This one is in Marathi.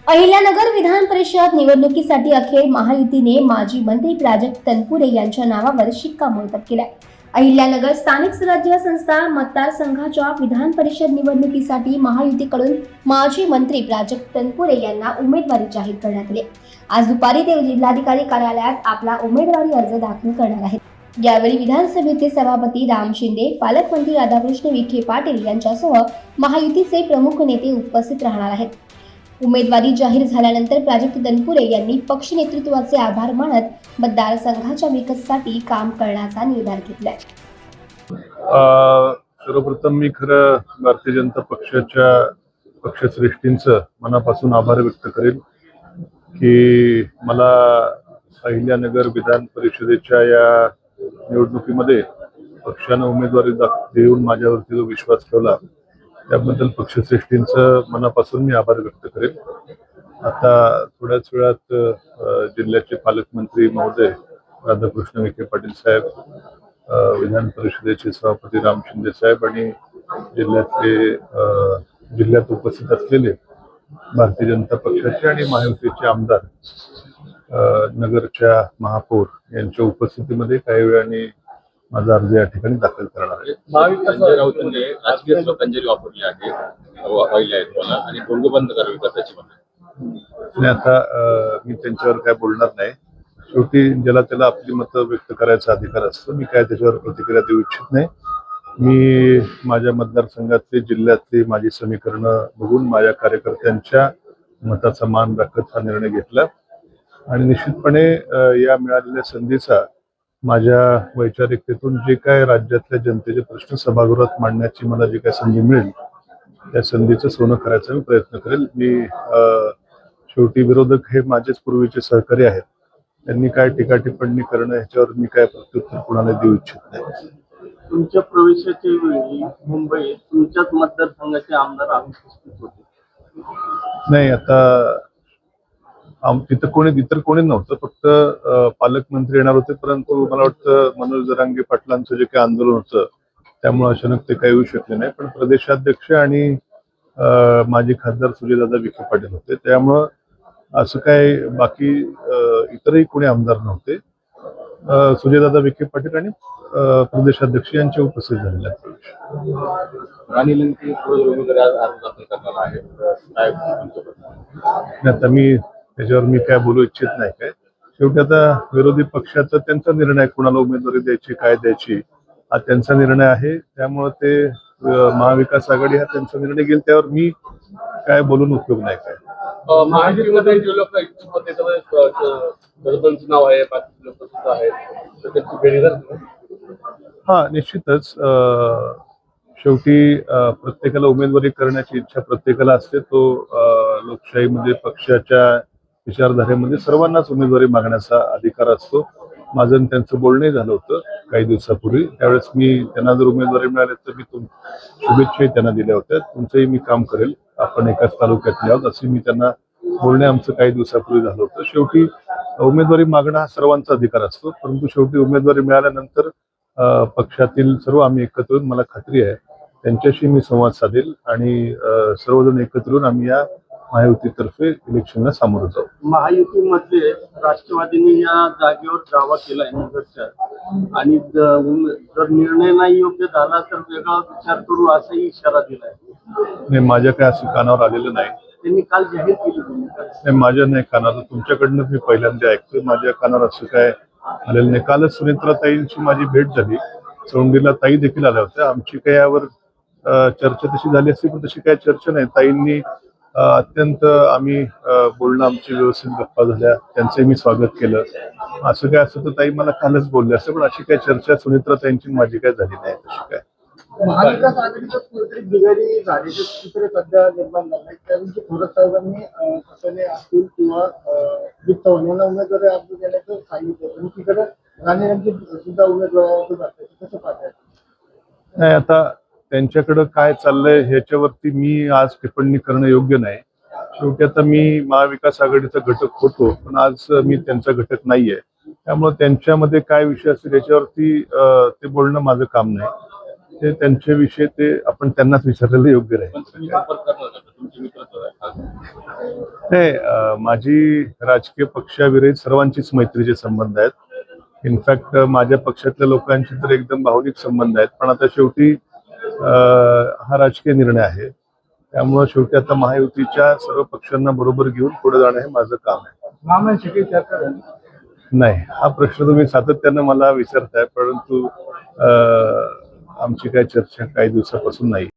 अहिल्यानगर विधान परिषद निवडणुकीसाठी अखेर महायुतीने माजी मंत्री प्राजक्त तनपुरे यांच्या नावावर शिक्कामोर्तब केलाय. अहिल्यानगर स्थानिक स्वराज्य संस्था मतदारसंघाच्या विधान परिषद निवडणुकीसाठी महायुतीकडून माजी मंत्री प्राजक्त तनपुरे यांना उमेदवारी जाहीर करण्यात आली. आज दुपारी ते जिल्हाधिकारी कार्यालयात आपला उमेदवारी अर्ज दाखल करणार आहेत. यावेळी विधानसभेचे सभापती राम शिंदे, पालकमंत्री राधाकृष्ण विखे पाटील यांच्यासह महायुतीचे प्रमुख नेते उपस्थित राहणार आहेत. उमेदवारी जाहीर झाल्यानंतर प्राजक्त तनपुरे यांनी पक्ष नेतृत्वाचे आभार मानत मतदारसंघाच्या विकासासाठी काम करण्याचा निर्धार घेतलाय. सर्वप्रथम मी खरं भारतीय जनता पक्षाच्या पक्षश्रेष्ठींचं मनापासून आभार व्यक्त करेन की मला अहिल्यानगर विधान परिषदेच्या या निवडणुकीमध्ये पक्षानं उमेदवारी देऊन माझ्यावरती जो विश्वास ठेवला त्याबद्दल पक्षश्रेष्ठींचं मनापासून मी आभार व्यक्त करेन. आता थोड्याच वेळात जिल्ह्याचे पालकमंत्री महोदय राधाकृष्ण विखे पाटील साहेब, विधान परिषदेचे सभापती राम शिंदे साहेब आणि जिल्ह्यात उपस्थित असलेले भारतीय जनता पक्षाचे आणि महायुतीचे आमदार, नगरच्या महापौर यांच्या उपस्थितीमध्ये काही वेळाने माझा अर्ज या ठिकाणी दाखल करणार आहे. संजय राऊतांनी राजकीय श्लोकांजली वापरली आहे आणि तोंड बंद करावी त्याची म्हणणं. आता मी त्यांच्यावर काय बोलणार नाही. शेवटी ज्याला त्याला आपली मतं व्यक्त करायचा अधिकार असतो. मी काय त्याच्यावर प्रतिक्रिया देऊ इच्छित नाही. मी माझ्या मतदारसंघातले जिल्ह्यातली माझी समीकरणं बघून माझ्या कार्यकर्त्यांच्या मताचा मान राखत हा निर्णय घेतला आणि निश्चितपणे या मिळालेल्या संधीचा माझ्या वैचारिकतेतून जे काय राज्यातल्या जनतेचे प्रश्न सभागृहात मांडण्याची मला जी काय संधी मिळेल त्या संधीचं सोनं करायचा मी प्रयत्न करेल. मी शेवटी विरोधक हे माझेच पूर्वीचे सहकारी आहेत. त्यांनी काय टीका टिप्पणी करणं ह्याच्यावर मी काय प्रत्युत्तर कुणाला देऊ इच्छित नाही. तुमच्या प्रवेशाच्या वेळी मुंबईत तुमच्याच मतदारसंघाचे आमदार उपस्थित होते. नाही, आता तिथं इतर कोणी नव्हतं. फक्त पालकमंत्री येणार होते, परंतु मला वाटतं मनोज जरांगे पाटलांचं जे काही आंदोलन होतं त्यामुळे अचानक ते काही येऊ शकले नाही. पण प्रदेशाध्यक्ष आणि माजी खासदार सुजयदादा विखे पाटील होते, त्यामुळं असं काय बाकी इतरही कोणी आमदार नव्हते. सुजयदादा विखे पाटील आणि प्रदेशाध्यक्ष यांचे उपस्थित झालेले आता मी त्याच्यावर मी काय बोलू इच्छित नाही. काय शेवटी आता विरोधी पक्षाचा त्यांचा निर्णय, कुणाला उमेदवारी द्यायची काय द्यायची हा त्यांचा निर्णय आहे. त्यामुळे ते महाविकास आघाडी हा त्यांचा निर्णय घेईल, त्यावर मी काय बोलून उपयोग नाही. काय महायुतीमध्ये जे लोक इच्छुक होते त्याचं नाव आहे, बाकी लोक सुद्धा आहेत, तर त्यांची बेरीज हा निश्चितच. शेवटी प्रत्येकाला उमेदवारी करण्याची इच्छा प्रत्येकाला असते. तो लोकशाहीमध्ये पक्षाच्या विचारधारेमध्ये सर्वांनाच उमेदवारी मागण्याचा अधिकार असतो. माझं आणि त्यांचं बोलणंही झालं होतं काही दिवसापूर्वी. त्यावेळेस मी त्यांना जर उमेदवारी मिळाली तर मी शुभेच्छाही त्यांना दिल्या होत्या. तुमचंही मी काम करेल, आपण एकाच तालुक्यातले आहोत असे मी त्यांना बोलणे आमचं काही दिवसापूर्वी झालं होतं. शेवटी उमेदवारी मागणं हा सर्वांचा अधिकार असतो, परंतु शेवटी उमेदवारी मिळाल्यानंतर पक्षातील सर्व आम्ही एकत्र येऊन, मला खात्री आहे त्यांच्याशी मी संवाद साधेल आणि सर्वजण एकत्र येऊन आम्ही या महायुतीतर्फे इलेक्शनला सामोरं जाऊ. महायुतीमध्ये राष्ट्रवादीने या जागेवर दावा केलाय नगरच्या, आणि जर निर्णय नाही योग्य झाला तर वेगळा विचार करू असाही इशारा दिलाय. नाही, माझ्या काय असं कानावर आलेलं नाही. त्यांनी काल जाहीर केली भूमिका. नाही, माझ्या नाही कानावर, तुमच्याकडनं मी पहिल्यांदा ऐकतोय. माझ्या कानावर असं काय आलेलं नाही. कालच सुनेत्रा ताईंची माझी भेट झाली, चौंडीला ताई देखील आल्या होत्या. आमची काही यावर चर्चा तशी झाली असती, पण तशी काही चर्चा नाही. ताईंनी अत्यंत आम्ही बोलणं आमची व्यवस्थित गप्पा झाल्या, त्यांचंही मी स्वागत केलं. असं काय असतं तर ताई मला कालच बोलले असते, पण अशी काही चर्चा सुनेत्रा ताईंची माझी काय झाली नाही. तशी काय महाविकास आघाडीचं कुठेतरी बिघाडी झाल्याचं चित्र सध्या निर्माण झालं आहे. त्यावेळी थोरात साहेबांनी कसले असतील किंवा वित्त यांना उमेदवारी अर्ज देण्याचं सांगितलं, पण तिकडे राणेंची सुद्धा उमेदवारी जाते, कसं पाहताय? नाही, आता त्यांच्याकडं काय चाललंय ह्याच्यावरती मी आज टिप्पणी करणं योग्य नाही. शेवटी आता मी महाविकास आघाडीचा घटक होतो, पण आज मी त्यांचा घटक नाहीये. त्यामुळे त्यांच्यामध्ये काय विषय असतील याच्यावरती ते बोलणं माझं काम नाही. ते त्यांच्याविषयी ते आपण त्यांनाच विचारलेलं योग्य राहील. पण तुम्ही संपर्क करणार का? तुमचे मित्रच आहे. नाही, माझी राजकीय पक्षाविरहित सर्वांचीच मैत्रीचे संबंध आहेत. इनफॅक्ट माझ्या पक्षातल्या लोकांशी तर एकदम भावनिक संबंध आहेत. पण आता शेवटी हा राजकीय निर्णय आहे, त्यामुळे शेवटी आता महायुतीच्या सर्व पक्षांना बरोबर घेऊन पुढे जाणं हे माझं काम आहे. मामांशी काही चर्चा झाली? नाही, हा प्रश्न तुम्ही सातत्यानं मला विचारताय, परंतु आमची काही चर्चा काही दिवसापासून नाही.